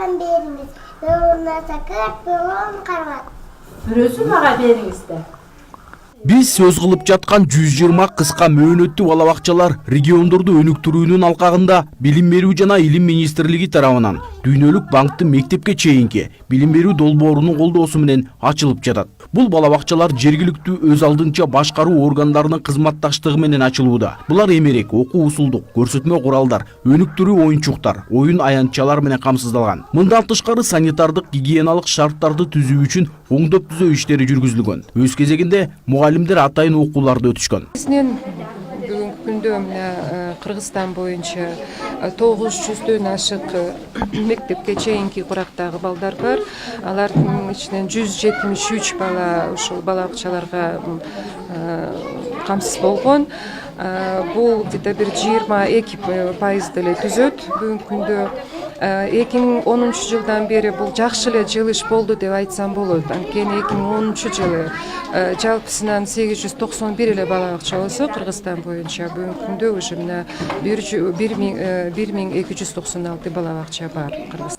Маған беріңіз. Ұнаса кіріп, қармақ. Бүрөсін маға беріңізді. Биз сөз кылып жаткан 120 кыска мөөнөттүү балабакчалар региондорду өнүктүрүүнүн алкагында билим берүү жана илим министрлиги тарабынан дүйнөлүк банктын мектепке чейинки билим берүү долбоорунун колдоосу менен ачылып жатат. Бул балабакчалар жергиликтүү өз алдынча башкаруу органдарынын кызматташтыгы менен ачылууда. Булар эмерек, окуу усулдук, көрсөтмө куралдар, өнүктүрүү оюнчуктар, оюн аянтчалар менен камсыздалган. Мындан тышкары санитардык гигиеналык шарттарды түзүү үчүн оңдоп түзөө иштери жүргүзүлгөн. Өз кезегинде мугалимдер атайын окууларды өтүшкөн. Бүгүнкү күндө Кыргызстан боюнча 900дөн ашык мектепке чейинки курактагы балдар бар. Алардын ичинен 173 бала ушул балабакчаларга камсыз болгон. Бул где-то бир 22% деле түзөт. Бүгүнкү күндө 2010 жылдан бери бул жакшы эле жылыш болду деп айтсам болот. Анткени 2010 жылы жалпысынан 891 эле балабакча болсо, Кыргызстан боюнча бүгүнкү күндө уже мына 1296 балабакча бар.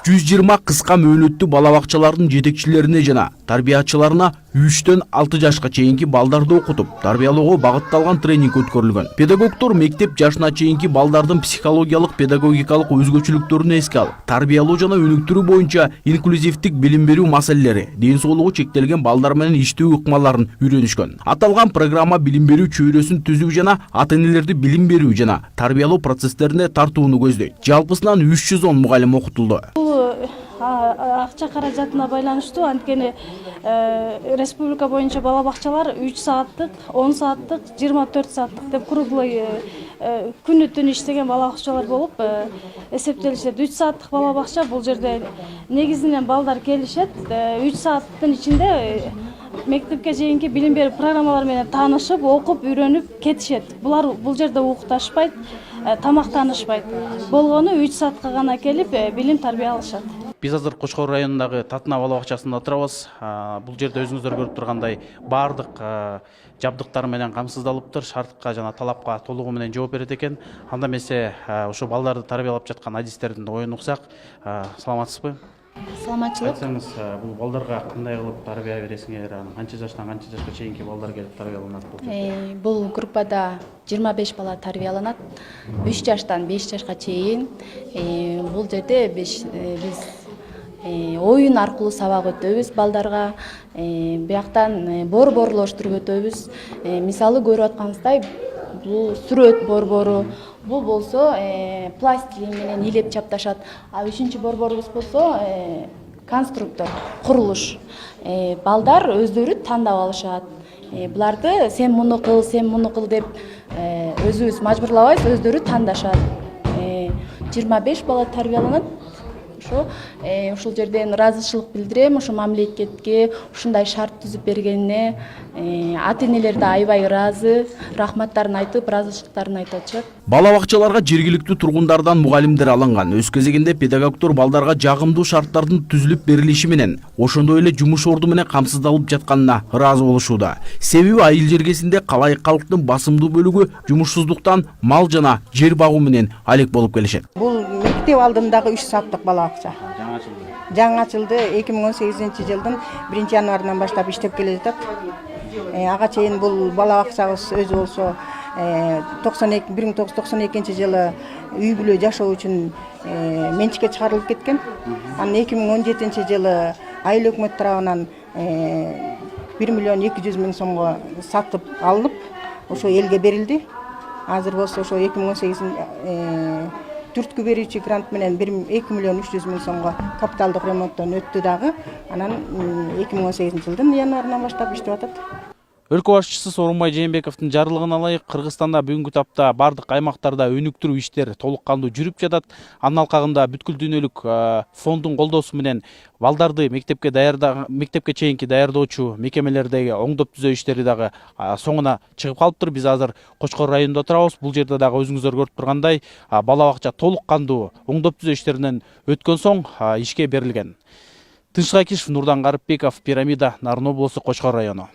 120 кыска мөөнөттүү балабакчалардын жетекчилерине жана тарбиячыларына 3-төн 6 жашка чейинки балдарды окутуп, тарбиялоого багытталган тренинг өткөрүлгөн. Педагогдор мектеп жашына чейинки балдардын психологиялык, педагогикалык өзгөчөлүктөрүн эске алып, тарбиялоо жана өнүктүрүү боюнча инклюзивдик билим берүү маселелери, ден соолугу чектелген балдар менен иштөө ыкмаларын үйрөнүшкөн. Аталган программа билим берүү чөйрөсүн түзүү жана ата-энелерди билим берүү жана тарбиялоо процесстерине тартууну көздөйт. Жалпысынан 310 мугалим окутулду. Акча каражатына байланыштуу, анткени республика боюнча балабакчалар 3 сааттык, 10 сааттык, 24 сааттык деп круглый күнү түн иштеген балабакчалар болуп эсептелишет. 3 сааттык балабакча бул жерде негизинен балдар келишет. 3 сааттын ичинде мектепке чейинки билим берүү программалары менен таанышып, окуп, үйрөнүп кетишет. Булар бул жерде укташпайт, тамактанышпайт. Болгону 3 саатка гана келип билим тарбия алышат. Биз азыр Кочкор районундагы Татына балабакчасында турабыз. Бул жерде өзүңүздөр көрүп тургандай баардык жабдыктар менен камсыздалыптыр, шартка жана талапка толугу менен жооп берет экен. Анда эмесе ошо балдарды тарбиялап жаткан адистердин оюн уксак. Саламатсызбы? Саламатчылык. Айтсаңыз, бул балдарга кандай кылып тарбия бересиңер? Канча жаштан канча жашка чейинки балдар келип тарбияланат бул жерде? Бул группада 25 бала тарбияланат. 3 жаштан 5 жашка чейин. Бул жерде биз оюн аркылуу сабак өтөбүз балдарга. Бияктан борборлоштуруп өтөбүз. Мисалы көрүп атканыңыздай, бул сүрөт борбору. Бул болсо пластилин менен илеп чапташат. А 3-чү борборубуз болсо конструктор, курулуш. Балдар өздөрү тандап алышат. Буларды сен муну кыл деп өзүбүз мажбурлабайбыз, өздөрү тандашат. 25 бала тарбияланат. Ушул жерден ыраазычылык билдирем, ушу мамлекетке ушундай шарт түзүп бергенине. Ата-энелер да аябай ыраазы, рахматтарын айтып, ыраазычылыктарын айтып атышат. Балабакчаларга жергиликтүү тургундардан мугалимдер алынган. Өз кезегинде педагогдор балдарга жагымдуу шарттардын түзүлүп берилиши менен, ошондой эле жумуш орду менен камсыздалып жатканына ыраазы болушууда. Себеби айыл жергесинде калай калктын басымдуу бөлүгү жумушсуздуктан мал жана жер багуу менен алек болуп келишет. Бул мектеп алдындагы 3 сааттык балабакча. Жаңы ачылды. 2018 жылдын 1 январынан баштап иштеп келе жатат. Ага чейин бул балабакчабыз өзү болсо 1992 жылы үй бүлө жашоо үчүн менчикке чыгарылып кеткен. Анан 2017 жылы айыл өкмөт тарабынан 1 миллион 200 миң сомго сатып алынып, ошо элге берилди. Азыр болсо ошо 2018 түрткү берүүчү грант менен 2 миллион 300 миң сомго капиталдык ремонттон өттү дагы. Анан 2018 жылдын январынан баштап иштеп атат. Өлкө башчысы Сооронбай Жээнбековдун жарлыгына ылайык Кыргызстанда бүгүнкү тапта бардык аймактарда өнүктүрүү иштери толук кандуу жүрүп жатат. Анын алкагында бүткүл дүйнөлүк фонддун колдоосу менен балдарды мектепке чейинки даярдоочу мекемелердеги оңдоп түзөө иштери дагы соңуна чыгып калыптыр. Биз азыр Кочкор районунда турабыз. Бул жерде дагы өзүңүздөр көрүп тургандай балабакча толук кандуу оңдоп түзөө иштеринен өткөн соң ишке берилген. Тынчык Акишев, Нурдан Гарыпбеков, Пирамида, Нарын облусу, Кочкор району.